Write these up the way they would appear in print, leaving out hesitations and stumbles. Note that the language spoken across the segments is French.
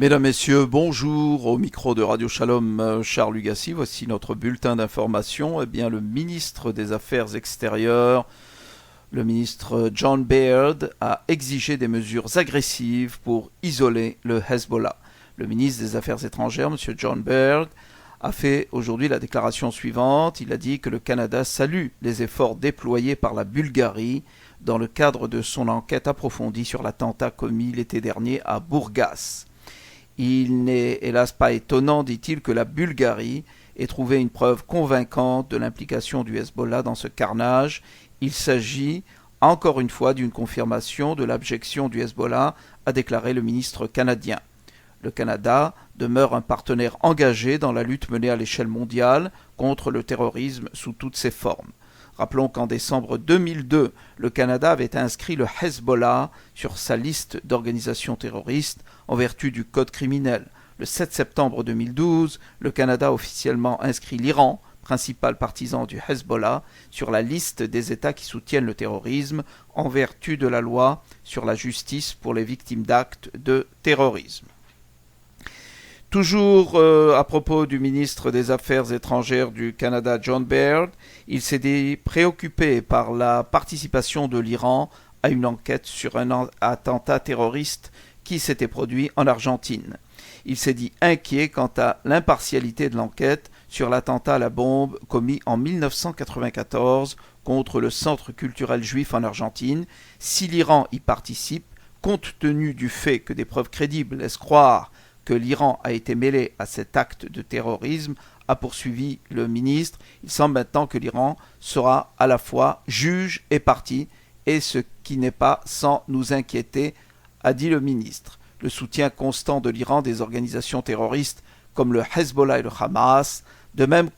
Mesdames, Messieurs, bonjour. Au micro de Radio Shalom, Charles Lugassi. Voici notre bulletin d'information. Eh bien, le ministre des Affaires extérieures, le ministre John Baird, a exigé des mesures agressives pour isoler le Hezbollah. Le ministre des Affaires étrangères, M. John Baird, a fait aujourd'hui la déclaration suivante. Il a dit que le Canada salue les efforts déployés par la Bulgarie dans le cadre de son enquête approfondie sur l'attentat commis l'été dernier à Burgas. Il n'est hélas pas étonnant, dit-il, que la Bulgarie ait trouvé une preuve convaincante de l'implication du Hezbollah dans ce carnage. Il s'agit encore une fois d'une confirmation de l'abjection du Hezbollah, a déclaré le ministre canadien. Le Canada demeure un partenaire engagé dans la lutte menée à l'échelle mondiale contre le terrorisme sous toutes ses formes. Rappelons qu'en décembre 2002, le Canada avait inscrit le Hezbollah sur sa liste d'organisations terroristes en vertu du code criminel. Le 7 septembre 2012, le Canada a officiellement inscrit l'Iran, principal partisan du Hezbollah, sur la liste des États qui soutiennent le terrorisme en vertu de la loi sur la justice pour les victimes d'actes de terrorisme. Toujours à propos du ministre des Affaires étrangères du Canada, John Baird, il s'est dit préoccupé par la participation de l'Iran à une enquête sur un attentat terroriste qui s'était produit en Argentine. Il s'est dit inquiet quant à l'impartialité de l'enquête sur l'attentat à la bombe commis en 1994 contre le Centre culturel juif en Argentine. Si l'Iran y participe, compte tenu du fait que des preuves crédibles laissent croire que l'Iran a été mêlé à cet acte de terrorisme, a poursuivi le ministre. Il semble maintenant que l'Iran sera à la fois juge et partie, et ce qui n'est pas sans nous inquiéter, a dit le ministre. Le soutien constant de l'Iran des organisations terroristes comme le Hezbollah et le Hamas, de même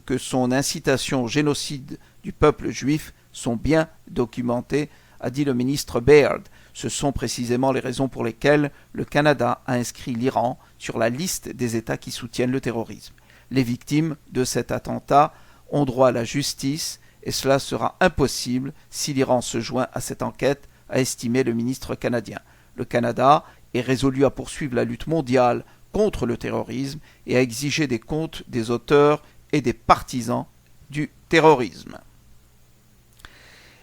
que son incitation au génocide du peuple juif, sont bien documentés, a dit le ministre Baird. Ce sont précisément les raisons pour lesquelles le Canada a inscrit l'Iran sur la liste des États qui soutiennent le terrorisme. Les victimes de cet attentat ont droit à la justice et cela sera impossible si l'Iran se joint à cette enquête, a estimé le ministre canadien. Le Canada est résolu à poursuivre la lutte mondiale contre le terrorisme et à exiger des comptes des auteurs et des partisans du terrorisme.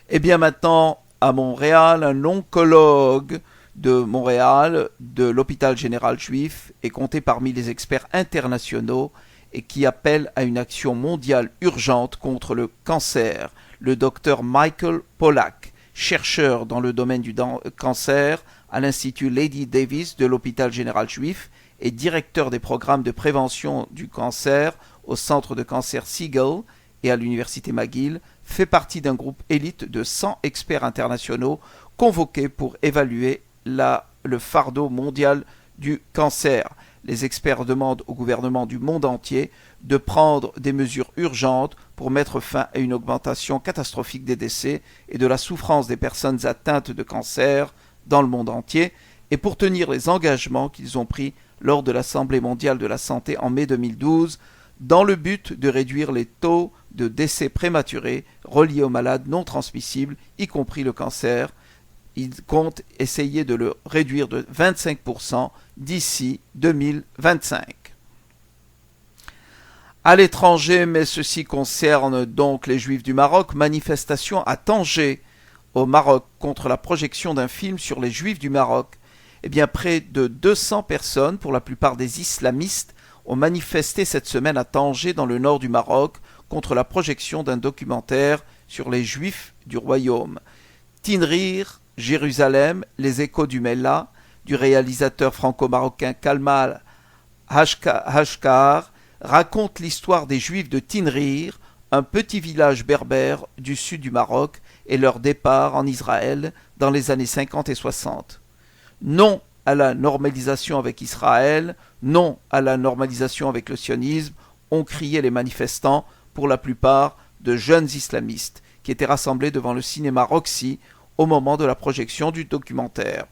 Et bien maintenant, à Montréal, un oncologue de Montréal, de l'hôpital général juif, est compté parmi les experts internationaux et qui appelle à une action mondiale urgente contre le cancer. Le docteur Michael Pollack, chercheur dans le domaine du cancer à l'Institut Lady Davis de l'hôpital général juif et directeur des programmes de prévention du cancer au centre de cancer Siegel et à l'université McGill, fait partie d'un groupe élite de 100 experts internationaux convoqués pour évaluer le fardeau mondial du cancer. Les experts demandent au gouvernement du monde entier de prendre des mesures urgentes pour mettre fin à une augmentation catastrophique des décès et de la souffrance des personnes atteintes de cancer dans le monde entier et pour tenir les engagements qu'ils ont pris lors de l'Assemblée mondiale de la santé en mai 2012 dans le but de réduire les taux de décès prématurés reliés aux maladies non transmissibles, y compris le cancer. Il compte essayer de le réduire de 25% d'ici 2025. À l'étranger, mais ceci concerne donc les Juifs du Maroc, manifestation à Tanger, au Maroc, contre la projection d'un film sur les Juifs du Maroc. Eh bien, près de 200 personnes, pour la plupart des islamistes, ont manifesté cette semaine à Tanger, dans le nord du Maroc, contre la projection d'un documentaire sur les Juifs du royaume. Tinrir, Jérusalem, les échos du Mellah, du réalisateur franco-marocain Kamal Hashkar, raconte l'histoire des Juifs de Tinrir, un petit village berbère du sud du Maroc, et leur départ en Israël dans les années 50 et 60. Non à la normalisation avec Israël, non à la normalisation avec le sionisme, ont crié les manifestants, pour la plupart de jeunes islamistes, qui étaient rassemblés devant le cinéma Roxy au moment de la projection du documentaire.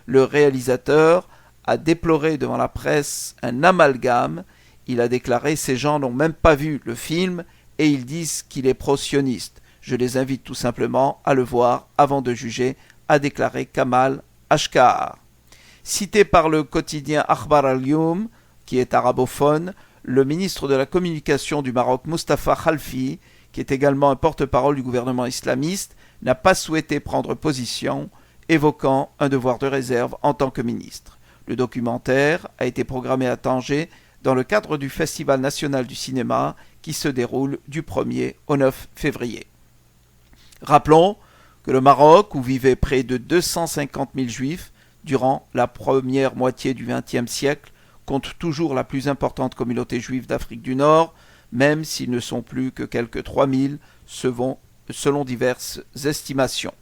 Le réalisateur a déploré devant la presse un amalgame. Il a déclaré « Ces gens n'ont même pas vu le film et ils disent qu'il est pro-sioniste. Je les invite tout simplement à le voir avant de juger », a déclaré Kamal Hashkar. Cité par le quotidien Akhbar al-Youm, qui est arabophone, le ministre de la Communication du Maroc, Mustafa Khalfi, qui est également un porte-parole du gouvernement islamiste, n'a pas souhaité prendre position, évoquant un devoir de réserve en tant que ministre. Le documentaire a été programmé à Tanger dans le cadre du Festival national du cinéma qui se déroule du 1er au 9 février. Rappelons que le Maroc, où vivaient près de 250 000 juifs durant la première moitié du XXe siècle, compte toujours la plus importante communauté juive d'Afrique du Nord, même s'ils ne sont plus que quelques 3 000 selon diverses estimations.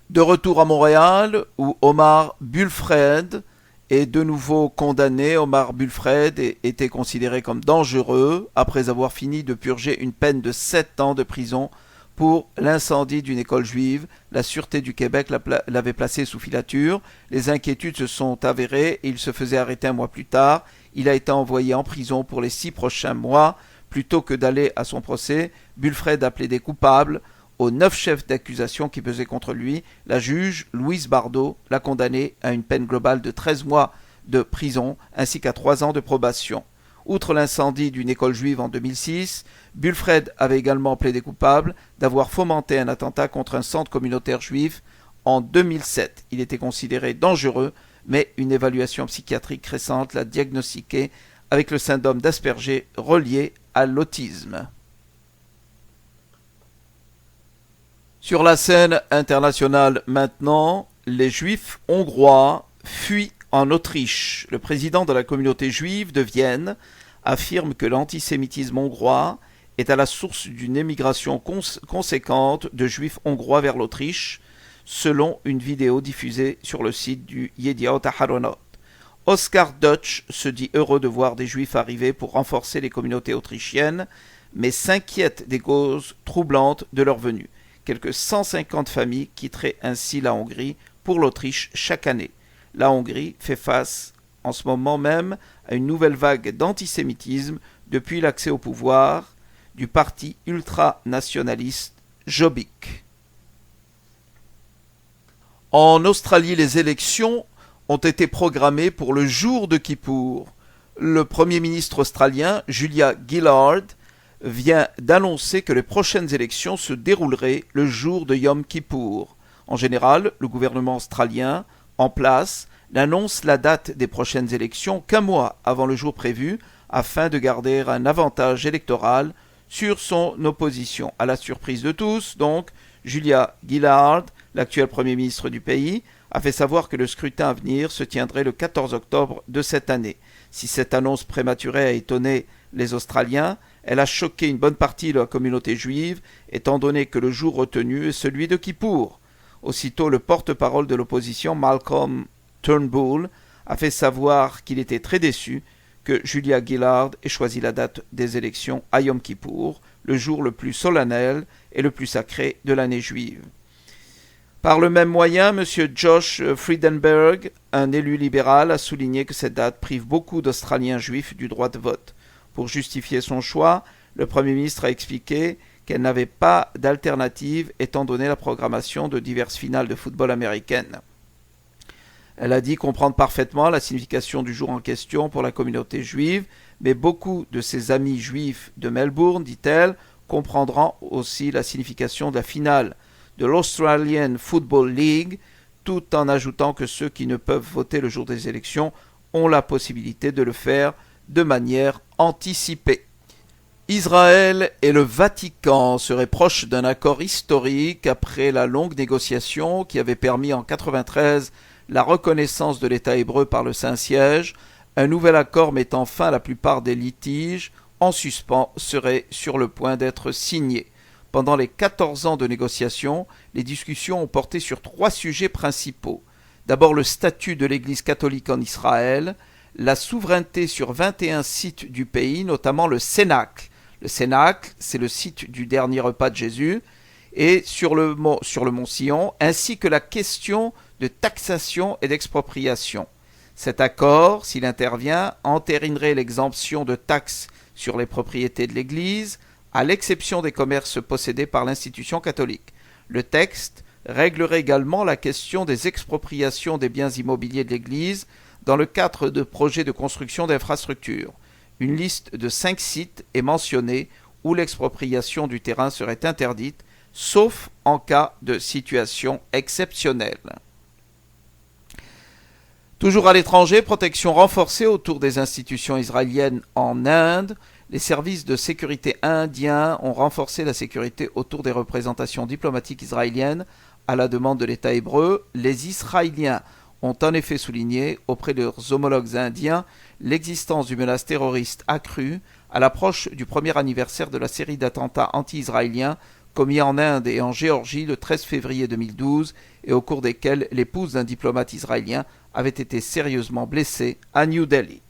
De retour à Montréal, où Omar Bulfred est de nouveau condamné. Omar Bulfred était considéré comme dangereux après avoir fini de purger une peine de 7 ans de prison pour l'incendie d'une école juive. La Sûreté du Québec l'avait placé sous filature. Les inquiétudes se sont avérées et il se faisait arrêter un mois plus tard. Il a été envoyé en prison pour les 6 prochains mois. Plutôt que d'aller à son procès, Bulfred a plaidé coupable aux 9 chefs d'accusation qui pesaient contre lui. La juge, Louise Bardot, l'a condamné à une peine globale de 13 mois de prison ainsi qu'à 3 ans de probation. Outre l'incendie d'une école juive en 2006, Bulfred avait également plaidé coupable d'avoir fomenté un attentat contre un centre communautaire juif en 2007. Il était considéré dangereux, mais une évaluation psychiatrique récente l'a diagnostiqué avec le syndrome d'Asperger relié à l'autisme. Sur la scène internationale maintenant, les juifs hongrois fuient en Autriche. Le président de la communauté juive de Vienne affirme que l'antisémitisme hongrois est à la source d'une émigration conséquente de juifs hongrois vers l'Autriche, selon une vidéo diffusée sur le site du Yediot Aharonot. Oscar Deutsch se dit heureux de voir des juifs arriver pour renforcer les communautés autrichiennes, mais s'inquiète des causes troublantes de leur venue. Quelques 150 familles quitteraient ainsi la Hongrie pour l'Autriche chaque année. La Hongrie fait face en ce moment même à une nouvelle vague d'antisémitisme depuis l'accès au pouvoir du parti ultranationaliste Jobbik. En Australie, les élections ont été programmées pour le jour de Kippour. Le Premier ministre australien, Julia Gillard, vient d'annoncer que les prochaines élections se dérouleraient le jour de Yom Kippour. En général, le gouvernement australien, en place, n'annonce la date des prochaines élections qu'un mois avant le jour prévu, afin de garder un avantage électoral sur son opposition. À la surprise de tous, donc, Julia Gillard, l'actuel Premier ministre du pays, a fait savoir que le scrutin à venir se tiendrait le 14 octobre de cette année. Si cette annonce prématurée a étonné les Australiens, elle a choqué une bonne partie de la communauté juive, étant donné que le jour retenu est celui de Kippour. Aussitôt, le porte-parole de l'opposition, Malcolm Turnbull, a fait savoir qu'il était très déçu que Julia Gillard ait choisi la date des élections à Yom Kippour, le jour le plus solennel et le plus sacré de l'année juive. Par le même moyen, M. Josh Frydenberg, un élu libéral, a souligné que cette date prive beaucoup d'Australiens juifs du droit de vote. Pour justifier son choix, le Premier ministre a expliqué qu'elle n'avait pas d'alternative étant donné la programmation de diverses finales de football américaines. Elle a dit comprendre parfaitement la signification du jour en question pour la communauté juive, mais beaucoup de ses amis juifs de Melbourne, dit-elle, comprendront aussi la signification de la finale de l'Australian Football League, tout en ajoutant que ceux qui ne peuvent voter le jour des élections ont la possibilité de le faire de manière anticipée. Israël et le Vatican seraient proches d'un accord historique après la longue négociation qui avait permis en 1993 la reconnaissance de l'État hébreu par le Saint-Siège. Un nouvel accord mettant fin à la plupart des litiges en suspens serait sur le point d'être signé. Pendant les 14 ans de négociations, les discussions ont porté sur 3 sujets principaux. D'abord le statut de l'Église catholique en Israël, la souveraineté sur 21 sites du pays, notamment le Cénacle. Le Cénacle, c'est le site du dernier repas de Jésus, et sur le mont Sion, ainsi que la question de taxation et d'expropriation. Cet accord, s'il intervient, entérinerait l'exemption de taxes sur les propriétés de l'Église, à l'exception des commerces possédés par l'institution catholique. Le texte réglerait également la question des expropriations des biens immobiliers de l'Église dans le cadre de projets de construction d'infrastructures. Une liste de 5 sites est mentionnée où l'expropriation du terrain serait interdite, sauf en cas de situation exceptionnelle. Toujours à l'étranger, protection renforcée autour des institutions israéliennes en Inde. Les services de sécurité indiens ont renforcé la sécurité autour des représentations diplomatiques israéliennes à la demande de l'État hébreu. Les Israéliens ont en effet souligné auprès de leurs homologues indiens l'existence d'une menace terroriste accrue à l'approche du premier anniversaire de la série d'attentats anti-israéliens commis en Inde et en Géorgie le 13 février 2012 et au cours desquels l'épouse d'un diplomate israélien avait été sérieusement blessée à New Delhi.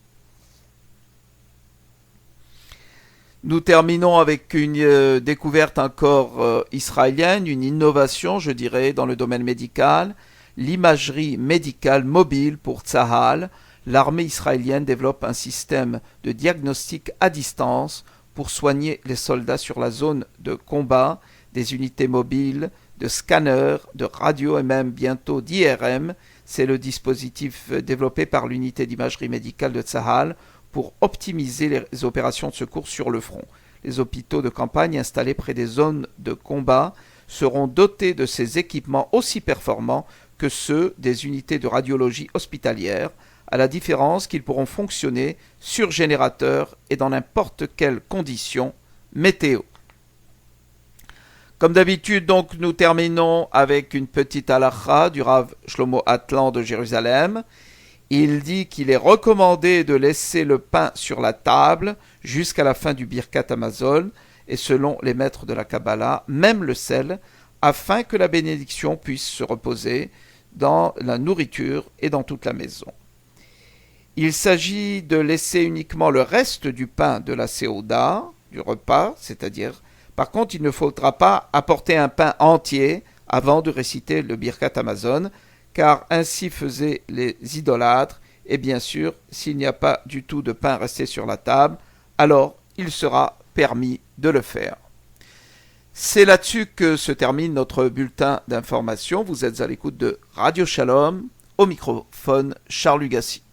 Nous terminons avec une découverte encore israélienne, une innovation, je dirais, dans le domaine médical. L'imagerie médicale mobile pour Tsahal. L'armée israélienne développe un système de diagnostic à distance pour soigner les soldats sur la zone de combat, des unités mobiles, de scanners, de radio et même bientôt d'IRM. C'est le dispositif développé par l'unité d'imagerie médicale de Tsahal pour optimiser les opérations de secours sur le front. Les hôpitaux de campagne installés près des zones de combat seront dotés de ces équipements aussi performants que ceux des unités de radiologie hospitalière, à la différence qu'ils pourront fonctionner sur générateur et dans n'importe quelle condition météo. Comme d'habitude, donc, nous terminons avec une petite halakha du Rav Shlomo Atlan de Jérusalem. Il dit qu'il est recommandé de laisser le pain sur la table jusqu'à la fin du Birkat Hamazon, et selon les maîtres de la Kabbalah, même le sel, afin que la bénédiction puisse se reposer dans la nourriture et dans toute la maison. Il s'agit de laisser uniquement le reste du pain de la Séouda, du repas, c'est-à-dire, par contre, il ne faudra pas apporter un pain entier avant de réciter le Birkat Hamazon, car ainsi faisaient les idolâtres, et bien sûr, s'il n'y a pas du tout de pain resté sur la table, alors il sera permis de le faire. C'est là-dessus que se termine notre bulletin d'information. Vous êtes à l'écoute de Radio Shalom, au microphone Charles Lugassi.